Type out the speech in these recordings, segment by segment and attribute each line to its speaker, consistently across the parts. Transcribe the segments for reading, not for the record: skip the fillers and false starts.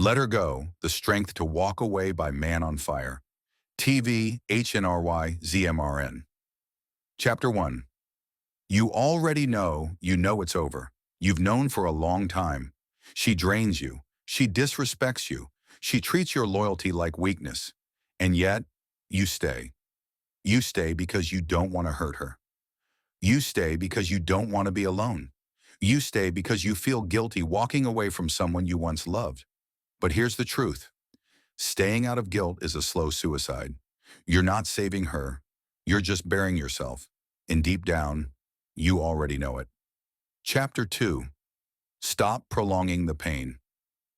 Speaker 1: Let Her Go, The Strength to Walk Away by Man on Fire. TV, HNRY, ZMRN. Chapter 1. You already know it's over. You've known for a long time. She drains you. She disrespects you. She treats your loyalty like weakness. And yet, you stay. You stay because you don't want to hurt her. You stay because you don't want to be alone. You stay because you feel guilty walking away from someone you once loved. But here's the truth. Staying out of guilt is a slow suicide. You're not saving her. You're just burying yourself. And deep down, you already know it. Chapter 2. Stop prolonging the pain.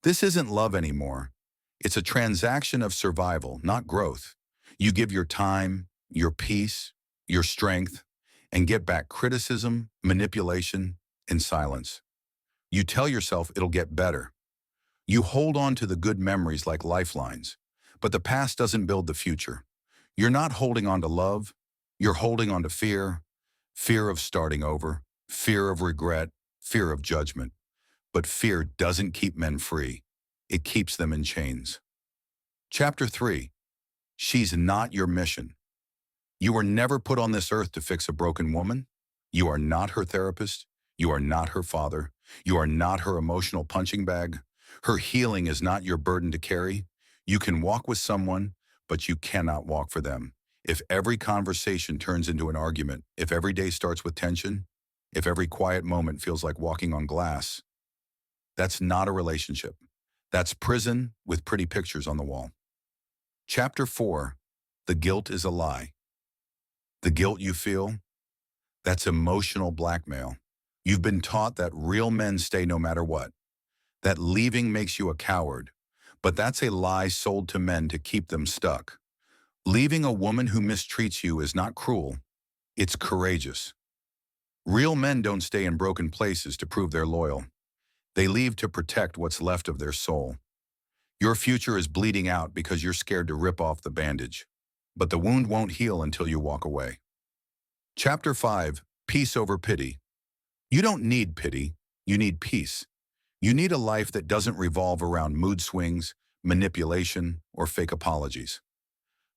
Speaker 1: This isn't love anymore. It's a transaction of survival, not growth. You give your time, your peace, your strength, and get back criticism, manipulation, and silence. You tell yourself it'll get better. You hold on to the good memories like lifelines, but the past doesn't build the future. You're not holding on to love, you're holding on to fear, fear of starting over, fear of regret, fear of judgment. But fear doesn't keep men free. It keeps them in chains. Chapter 3. She's not your mission. You were never put on this earth to fix a broken woman. You are not her therapist. You are not her father. You are not her emotional punching bag. Her healing is not your burden to carry. You can walk with someone, but you cannot walk for them. If every conversation turns into an argument, if every day starts with tension, if every quiet moment feels like walking on glass, that's not a relationship. That's prison with pretty pictures on the wall. Chapter 4. The guilt is a lie. The guilt you feel, that's emotional blackmail. You've been taught that real men stay no matter what, that leaving makes you a coward, but that's a lie sold to men to keep them stuck. Leaving a woman who mistreats you is not cruel, it's courageous. Real men don't stay in broken places to prove they're loyal. They leave to protect what's left of their soul. Your future is bleeding out because you're scared to rip off the bandage, but the wound won't heal until you walk away. Chapter 5. Peace over pity. You don't need pity, you need peace. You need a life that doesn't revolve around mood swings, manipulation, or fake apologies.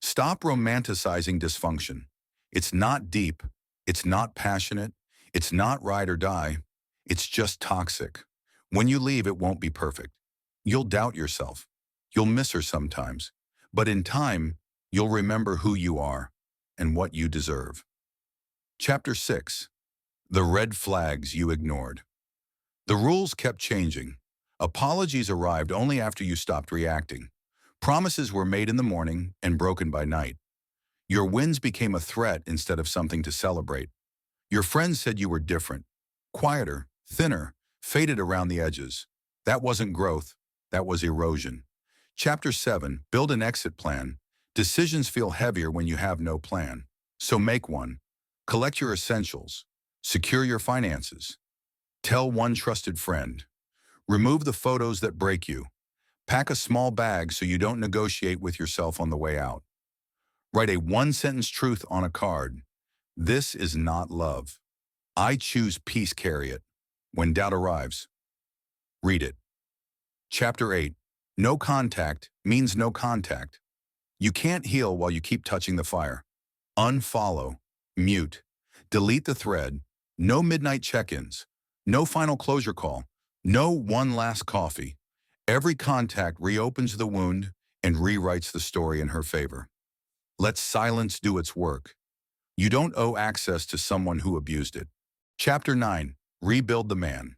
Speaker 1: Stop romanticizing dysfunction. It's not deep, it's not passionate, it's not ride or die, it's just toxic. When you leave, it won't be perfect. You'll doubt yourself. You'll miss her sometimes. But in time, you'll remember who you are and what you deserve. Chapter 6. The red flags you ignored. The rules kept changing. Apologies arrived only after you stopped reacting. Promises were made in the morning and broken by night. Your wins became a threat instead of something to celebrate. Your friends said you were different, quieter, thinner, faded around the edges. That wasn't growth, that was erosion. Chapter 7. Build an exit plan. Decisions feel heavier when you have no plan. So make one. Collect your essentials. Secure your finances. Tell one trusted friend. Remove the photos that break you. Pack a small bag so you don't negotiate with yourself on the way out. Write a one-sentence truth on a card. This is not love. I choose peace, carry it. When doubt arrives, read it. Chapter 8. No contact means no contact. You can't heal while you keep touching the fire. Unfollow, mute, delete the thread, no midnight check-ins, no final closure call, no one last coffee. Every contact reopens the wound and rewrites the story in her favor. Let silence do its work. You don't owe access to someone who abused it. Chapter 9. Rebuild the man.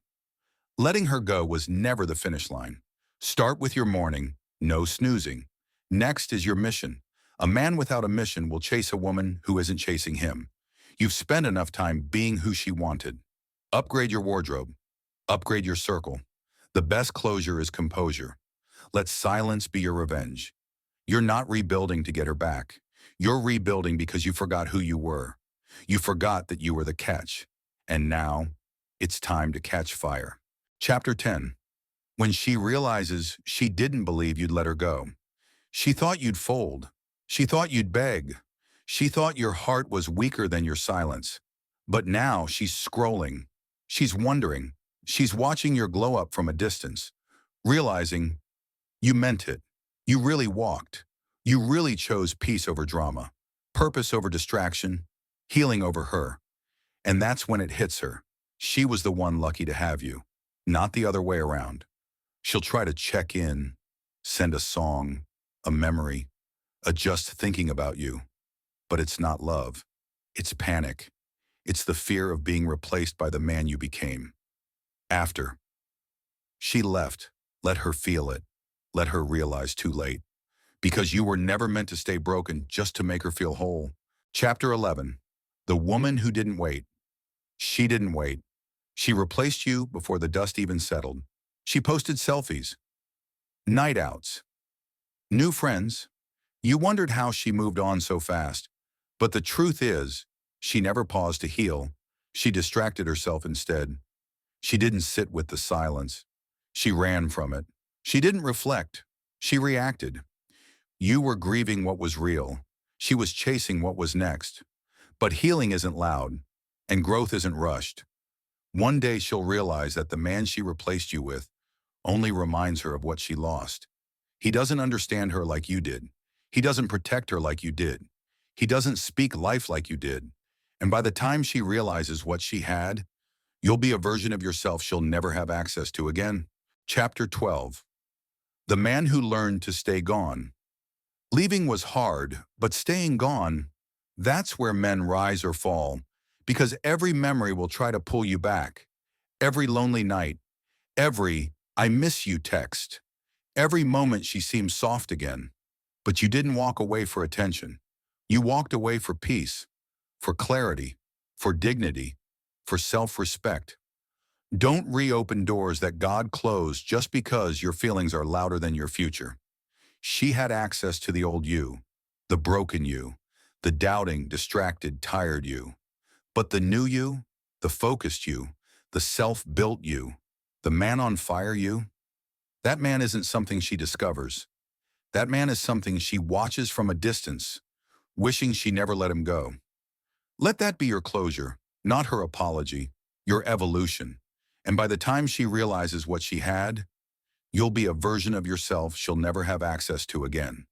Speaker 1: Letting her go was never the finish line. Start with your morning, no snoozing. Next is your mission. A man without a mission will chase a woman who isn't chasing him. You've spent enough time being who she wanted. Upgrade your wardrobe. Upgrade your circle. The best closure is composure. Let silence be your revenge. You're not rebuilding to get her back. You're rebuilding because you forgot who you were. You forgot that you were the catch. And now, it's time to catch fire. Chapter 10. When she realizes she didn't believe you'd let her go. She thought you'd fold. She thought you'd beg. She thought your heart was weaker than your silence. But now she's scrolling. She's wondering. She's watching your glow up from a distance, realizing You meant it. You really walked. You really chose peace over drama, purpose over distraction, healing over her. And that's when it hits her. She was the one lucky to have you, not the other way around. She'll try to check in, send a song, a memory, just thinking about you. But it's not love. It's panic. It's the fear of being replaced by the man you became. After she left, let her feel it. Let her realize too late. Because you were never meant to stay broken just to make her feel whole. Chapter 11. The woman who didn't wait. She didn't wait. She replaced you before the dust even settled. She posted selfies, night outs, new friends. You wondered how she moved on so fast. But the truth is, she never paused to heal. She distracted herself instead. She didn't sit with the silence. She ran from it. She didn't reflect. She reacted. You were grieving what was real. She was chasing what was next. But healing isn't loud, and growth isn't rushed. One day she'll realize that the man she replaced you with only reminds her of what she lost. He doesn't understand her like you did. He doesn't protect her like you did. He doesn't speak life like you did. And by the time she realizes what she had, you'll be a version of yourself she'll never have access to again. Chapter 12. The man who learned to stay gone. Leaving was hard, but staying gone, that's where men rise or fall, because every memory will try to pull you back. Every lonely night, every "I miss you" text, every moment she seems soft again. But you didn't walk away for attention. You walked away for peace, for clarity, for dignity, for self-respect. Don't reopen doors that God closed just because your feelings are louder than your future. She had access to the old you, the broken you, the doubting, distracted, tired you. But the new you, the focused you, the self-built you, the man on fire you, that man isn't something she discovers. That man is something she watches from a distance, wishing she never let him go. Let that be your closure, not her apology, your evolution. And by the time she realizes what she had, you'll be a version of yourself she'll never have access to again.